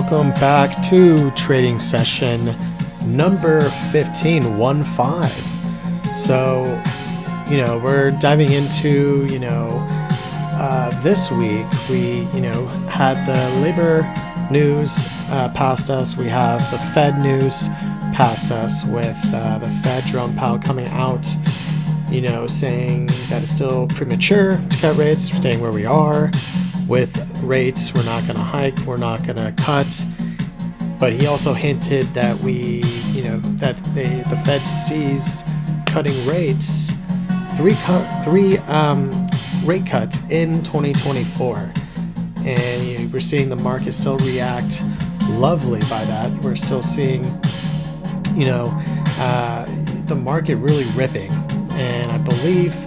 welcome back to trading session number 15. So, we're diving into, this week we, had the labor news past us. We have the Fed news past us with the Fed, Jerome Powell, coming out, saying that it's still premature to cut rates, staying where we are with rates. We're not going to hike, we're not going to cut. But he also hinted that the Fed sees cutting rates, three rate cuts in 2024. And we're seeing the market still react lovely by that. We're still seeing, the market really ripping. And I believe,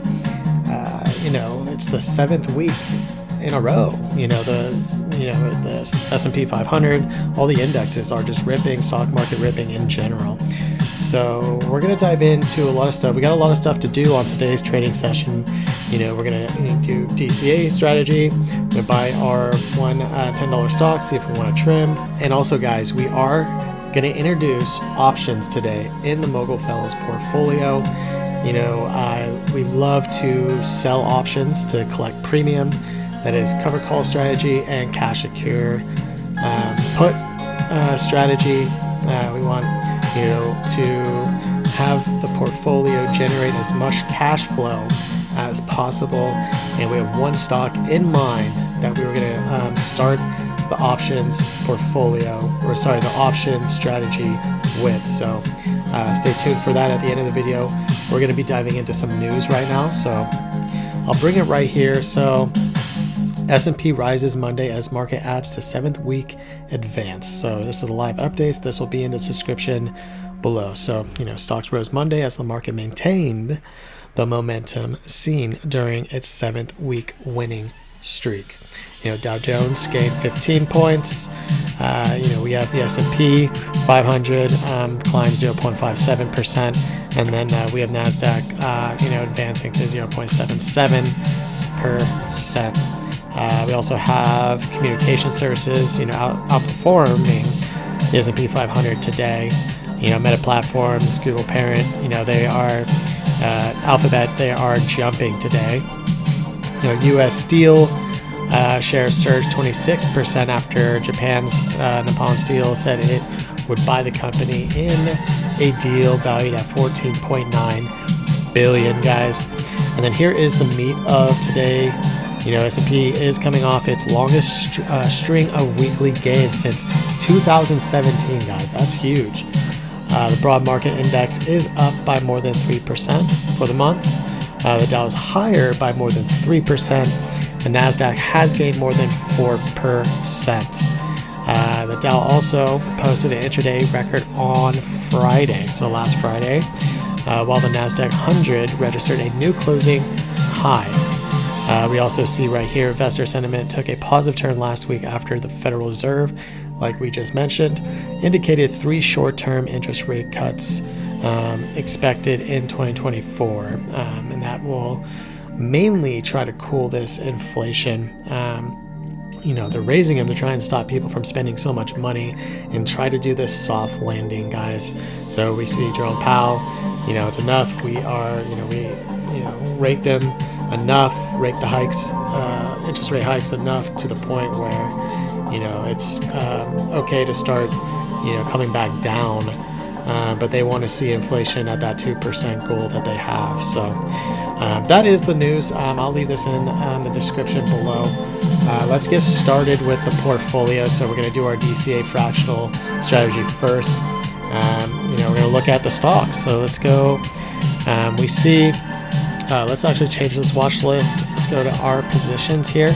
it's the 7th week in a row. The S&P 500, all the indexes are just ripping, stock market ripping in general. So we're going to dive into a lot of stuff. We got a lot of stuff to do on today's trading session. We're going to do DCA strategy. We're going to buy our one $10 stock, see if we want to trim. And also, guys, we are going to introduce options today in the Mogul Fellows portfolio. We love to sell options to collect premium. That is cover call strategy and cash secure put strategy. We want to have the portfolio generate as much cash flow as possible, and we have one stock in mind that we were going to start the options the options strategy with. So stay tuned for that. At the end of the video, we're going to be diving into some news right now, so I'll bring it right here. So S&P rises Monday as market adds to 7th week advance. So this is the live updates. This will be in the description below. So, stocks rose Monday as the market maintained the momentum seen during its 7th week winning streak. Dow Jones gained 15 points. We have the S&P 500 climbed 0.57%, and then we have NASDAQ, advancing to 0.77%. We also have communication services, outperforming the S&P 500 today. Meta Platforms, Google Parent, they are Alphabet. They are jumping today. U.S. Steel shares surged 26% after Japan's Nippon Steel said it would buy the company in a deal valued at $14.9 billion, guys. And then here is the meat of today. S&P is coming off its longest string of weekly gains since 2017, guys. That's huge. The broad market index is up by more than 3% for the month. The Dow is higher by more than 3%. The NASDAQ has gained more than 4%. The Dow also posted an intraday record on Friday, so last Friday, while the NASDAQ 100 registered a new closing high. We also see right here, investor sentiment took a positive turn last week after the Federal Reserve, like we just mentioned, indicated 3 short-term interest rate cuts expected in 2024, and that will mainly try to cool this inflation. They're raising them to try and stop people from spending so much money and try to do this soft landing, guys. So we see Jerome Powell, it's enough. We are, raked them enough, raked the hikes, interest rate hikes enough to the point where, it's okay to start, coming back down. But they want to see inflation at that 2% goal that they have. So that is the news. I'll leave this in the description below. Let's get started with the portfolio. So we're going to do our DCA fractional strategy first. We're going to look at the stocks. So let's go. We see, let's actually change this watch list. Let's go to our positions here.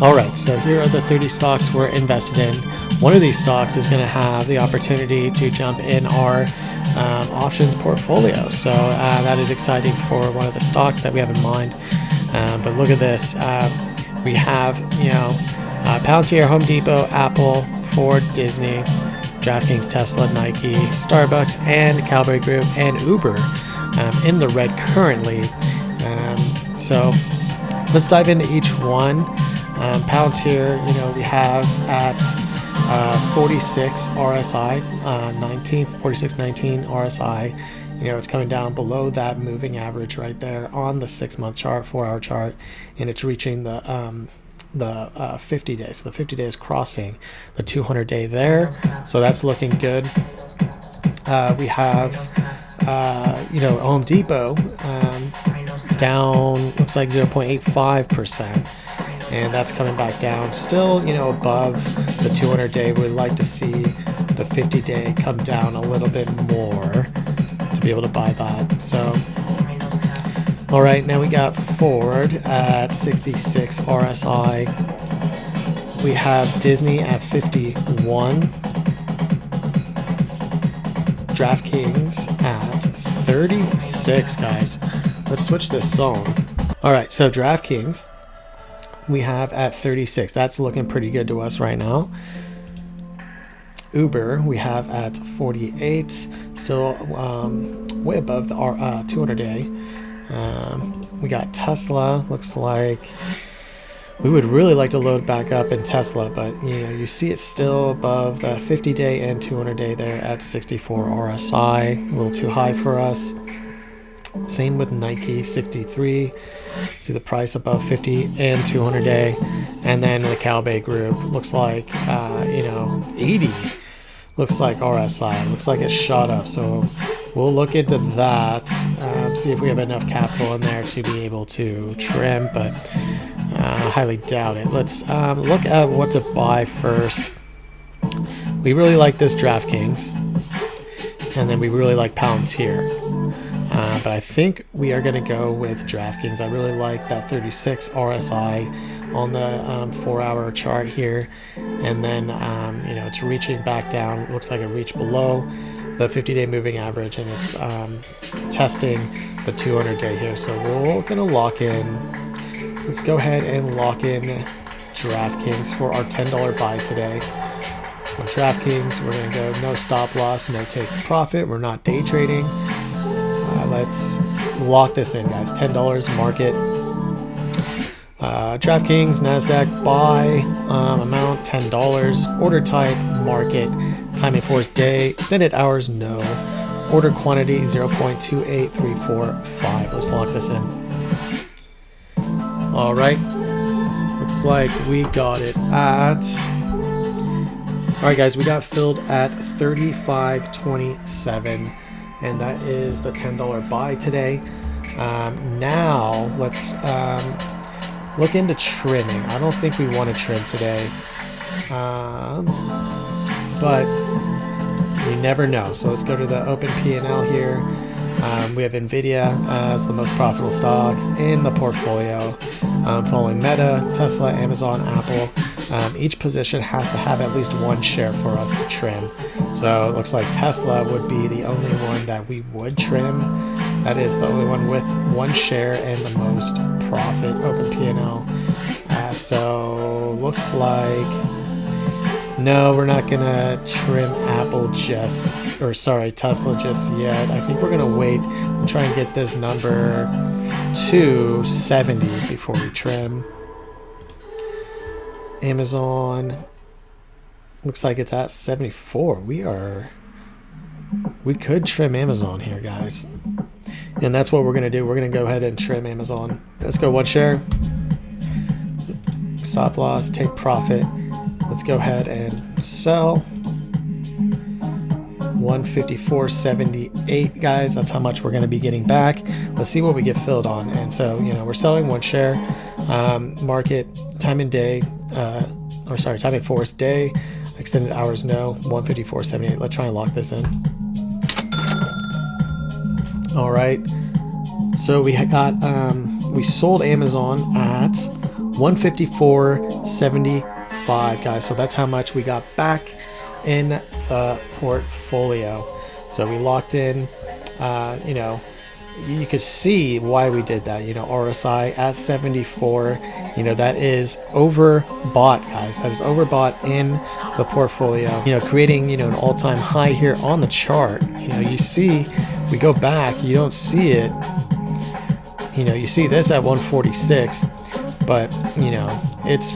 All right, so here are the 30 stocks we're invested in. One of these stocks is going to have the opportunity to jump in our options portfolio. So that is exciting for one of the stocks that we have in mind. But look at this. We have, Palantir, Home Depot, Apple, Ford, Disney, DraftKings, Tesla, Nike, Starbucks, and Calvary Group, and Uber in the red currently. So let's dive into each one. Palantir, we have at 46 RSI, 46.19 RSI. You know, it's coming down below that moving average right there on the 6-month chart, 4-hour chart, and it's reaching the 50 days. So the 50 days crossing the 200-day there. So that's looking good. We have, you know, Home Depot down, looks like 0.85%. And that's coming back down, still, you know, above the 200-day. We'd like to see the 50-day come down a little bit more to be able to buy that. So, all right, now we got Ford at 66 RSI. We have Disney at 51. DraftKings at 36, guys. Let's switch this song. All right, so DraftKings we have at 36. That's looking pretty good to us right now. Uber we have at 48, still way above the 200-day. We got Tesla. Looks like we would really like to load back up in Tesla, but you know, you see it's still above the 50-day and 200-day there at 64 RSI. A little too high for us. Same with Nike, 63. See the price above 50 and 200-day. And then the Cowbay Group looks like, you know, 80. Looks like RSI. Looks like it shot up. So we'll look into that. See if we have enough capital in there to be able to trim, but I highly doubt it. Let's look at what to buy first. We really like this DraftKings. And then we really like Palantir. But I think we are going to go with DraftKings. I really like that 36 RSI on the 4-hour chart here. And then, you know, it's reaching back down. It looks like it reached below the 50-day moving average, and it's testing the 200-day here. So we're going to lock in. Let's go ahead and lock in DraftKings for our $10 buy today. On DraftKings, we're going to go no stop loss, no take profit. We're not day trading. Let's lock this in, guys. $10 market. DraftKings, NASDAQ, buy amount $10. Order type, market. Time and force, day. Extended hours, no. Order quantity, 0.28345. Let's lock this in. All right. Looks like we got it at... All right, guys, we got filled at 35.27. And that is the $10 buy today. Now let's look into trimming. I don't think we want to trim today, but you never know. So let's go to the open P&L here. We have Nvidia as the most profitable stock in the portfolio, following Meta, Tesla, Amazon, Apple. Each position has to have at least one share for us to trim. So it looks like Tesla would be the only one that we would trim. That is the only one with one share and the most profit, open P&L. So looks like, no, we're not gonna trim Tesla just yet. I think we're gonna wait and try and get this number to 70 before we trim. Amazon looks like it's at 74. We could trim Amazon here, guys. And that's what we're going to do. We're going to go ahead and trim Amazon. Let's go one share. Stop loss, take profit. Let's go ahead and sell. 154.78, guys. That's how much we're going to be getting back. Let's see what we get filled on. And so, you know, we're selling one share. Market, time and day, time and force, day, extended hours, no. 154.78. Let's try and lock this in. All right. So we got we sold Amazon at 154.75, guys. So that's how much we got back in the portfolio. So we locked in, you know, you could see why we did that. You know, RSI at 74, you know, that is overbought, guys. That is overbought in the portfolio, you know, creating, you know, an all-time high here on the chart. You know, you see, we go back, you don't see it. You know, you see this at 146, but you know, it's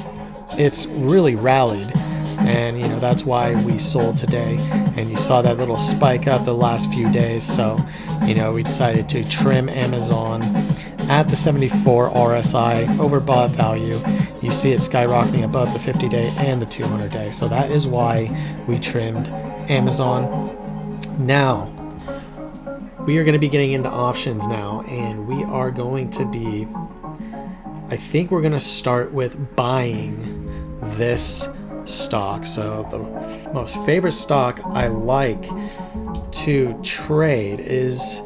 really rallied and you know that's why we sold today. And you saw that little spike up the last few days, so you know we decided to trim Amazon at the 74 RSI overbought value. You see it skyrocketing above the 50-day and the 200-day, so that is why we trimmed Amazon. Now we are going to be getting into options now, and we are going to be, I think we're going to start with buying this stock. So the most favorite stock I like to trade is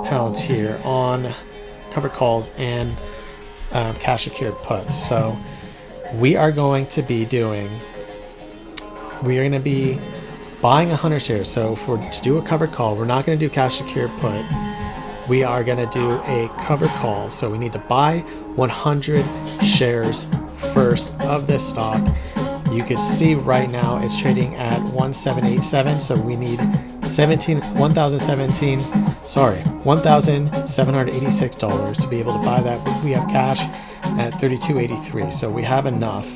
Palantir on covered calls and cash secured puts. So we are going to be buying 100 shares. So to do a covered call, we're not going to do cash secured put. We are going to do a covered call. So we need to buy 100 shares first of this stock. You can see right now it's trading at 1787. So we need $1,786 to be able to buy that. We have cash at $32.83. So we have enough.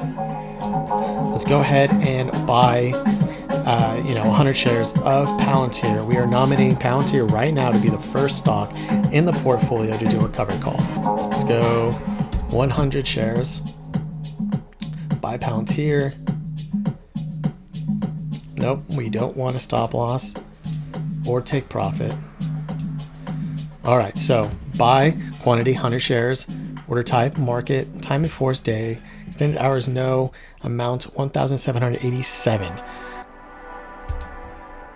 Let's go ahead and buy 100 shares of Palantir. We are nominating Palantir right now to be the first stock in the portfolio to do a covered call. Let's go 100 shares. Buy Palantir. Nope, we don't want a stop loss or take profit. All right, so buy quantity 100 shares. Order type, market, time in force, day, extended hours, no, amount 1,787.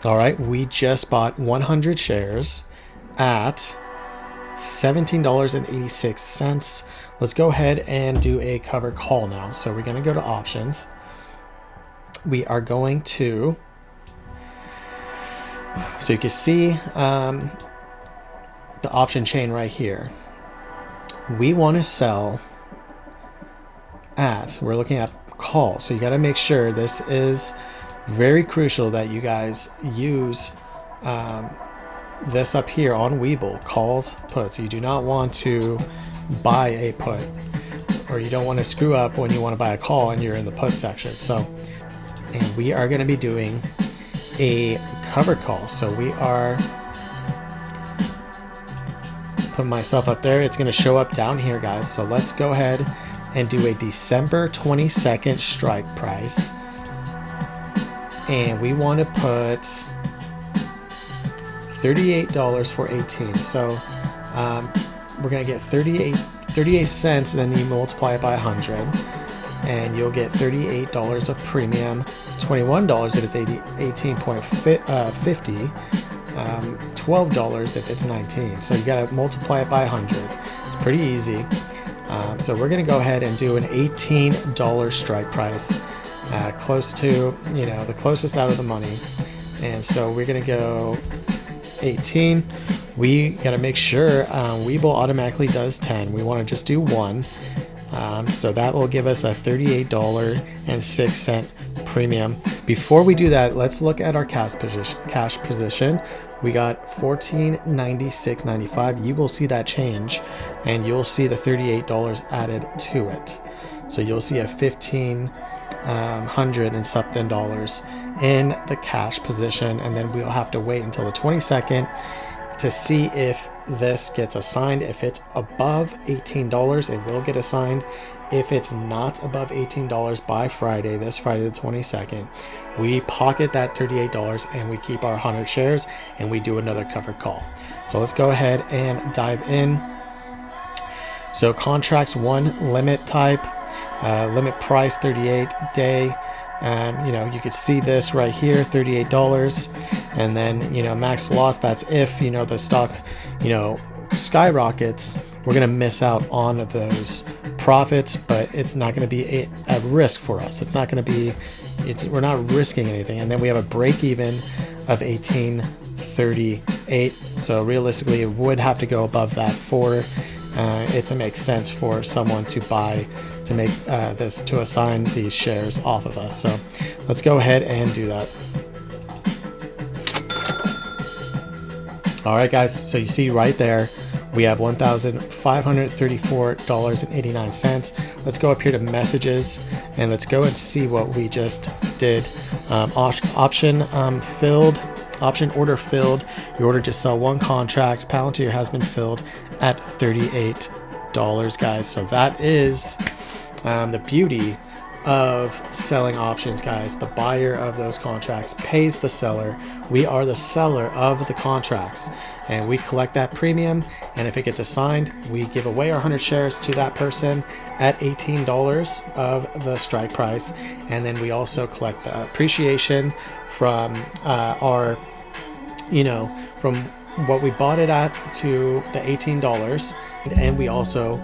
All right, we just bought 100 shares at $17.86. Let's go ahead and do a covered call now. So we're going to go to options. We are going to, so you can see the option chain right here. We want to sell we're looking at call. So you got to make sure this is very crucial that you guys use this up here on Webull, calls, puts. You do not want to buy a put, or you don't want to screw up when you want to buy a call and you're in the put section. So, and we are going to be doing a covered call. So we are putting myself up there. It's going to show up down here, guys. So let's go ahead and do a December 22nd strike price. And we want to put $38 for 18. So we're going to get 38 cents, and then you multiply it by 100, and you'll get $38 of premium, $21 if it's 18.50, $12 if it's 19. So you got to multiply it by 100. It's pretty easy. So we're going to go ahead and do an $18 strike price. Close to, the closest out of the money. And so we're going to go 18. We got to make sure Webull automatically does 10. We want to just do 1. So that will give us a $38.06 premium. Before we do that, let's look at our cash position. We got $14.96.95. You will see that change, and you'll see the $38 added to it. So you'll see a $1,500 and something in the cash position, and then we'll have to wait until the 22nd to see if this gets assigned. If it's above $18, it will get assigned. If it's not above $18 by Friday, this Friday the 22nd, we pocket that $38 and we keep our 100 shares and we do another covered call. So let's go ahead and dive in. So contracts 1, limit type, limit price 38 day. You could see this right here, $38, and then max loss. That's if the stock skyrockets. We're gonna miss out on those profits, but it's not going to be at risk for us. It's not going to be. We're not risking anything. And then we have a break even of 18.38. So realistically, it would have to go above that for it to make sense for someone to buy, to make to assign these shares off of us. So let's go ahead and do that. All right, guys. So you see right there, we have $1,534.89. Let's go up here to messages and let's go and see what we just did. Option order filled. Your order to sell one contract, Palantir, has been filled at $38, guys. So that is the beauty of selling options, guys. The buyer of those contracts pays the seller. We are the seller of the contracts, and we collect that premium, and if it gets assigned, we give away our 100 shares to that person at $18 of the strike price, and then we also collect the appreciation from from what we bought it at to the $18, and we also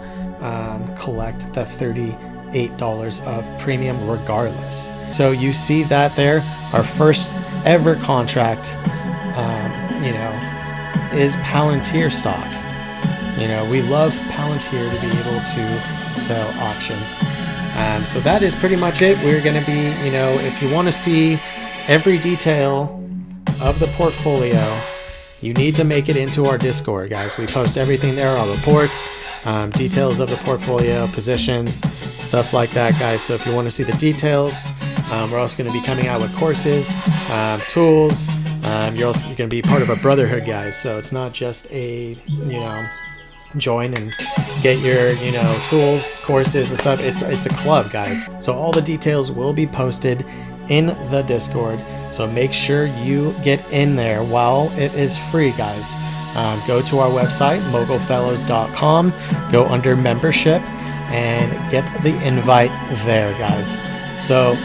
collect the $38 of premium regardless. So you see that there, our first ever contract, is Palantir stock. We love Palantir to be able to sell options. So that is pretty much it. We're going to be, if you want to see every detail of the portfolio, you need to make it into our Discord, guys. We post everything there, our reports, details of the portfolio, positions, stuff like that, guys. So if you want to see the details, we're also going to be coming out with courses, tools. You're going to be part of a brotherhood, guys. So it's not just a, join and get your, tools, courses and stuff. It's a club, guys. So all the details will be posted in the Discord. So make sure you get in there while it is free, guys. Go to our website, mogulfellows.com, go under membership and get the invite there, guys. So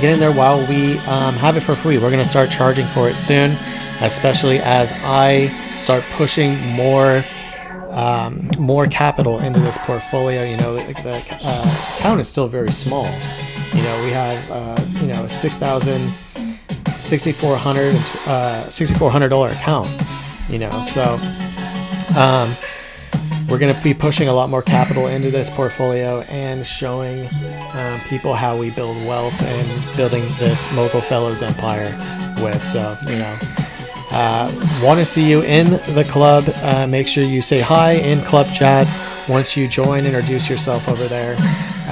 get in there while we have it for free. We're going to start charging for it soon, especially as I start pushing more capital into this portfolio. The account is still very small. We have $6,400 account. So we're going to be pushing a lot more capital into this portfolio and showing people how we build wealth and building this Mogul Fellows empire with. So want to see you in the club. Make sure you say hi in club chat once you join. Introduce yourself over there.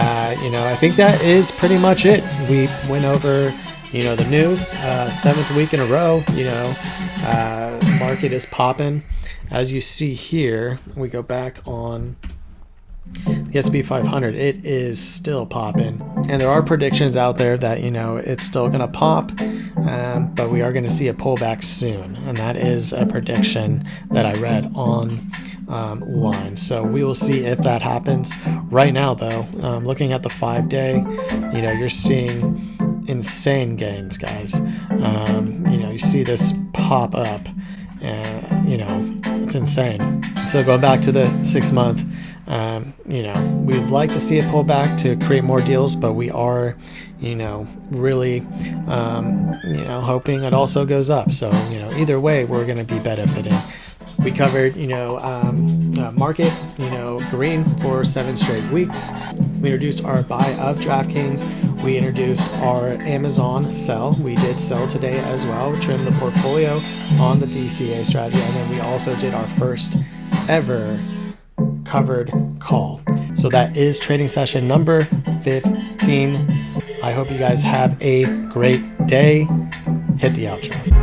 I think that is pretty much it. We went over the news, 7th week in a row. Market is popping. As you see here, we go back on the S&P 500, it is still popping, and there are predictions out there that it's still going to pop, but we are going to see a pullback soon, and that is a prediction that I read on line. So we will see if that happens. Right now, though, looking at the 5-day, you're seeing insane gains, guys. You see this pop up, and it's insane. So going back to the 6-month, we'd like to see it pull back to create more deals, but we are really hoping it also goes up. So either way, we're going to be benefiting. We covered market green for 7 straight weeks. We introduced our buy of DraftKings. We introduced our Amazon sell. We did sell today as well. We trimmed the portfolio on the DCA strategy, and then we also did our first ever covered call. So that is trading session number 15. I hope you guys have a great day. Hit the outro.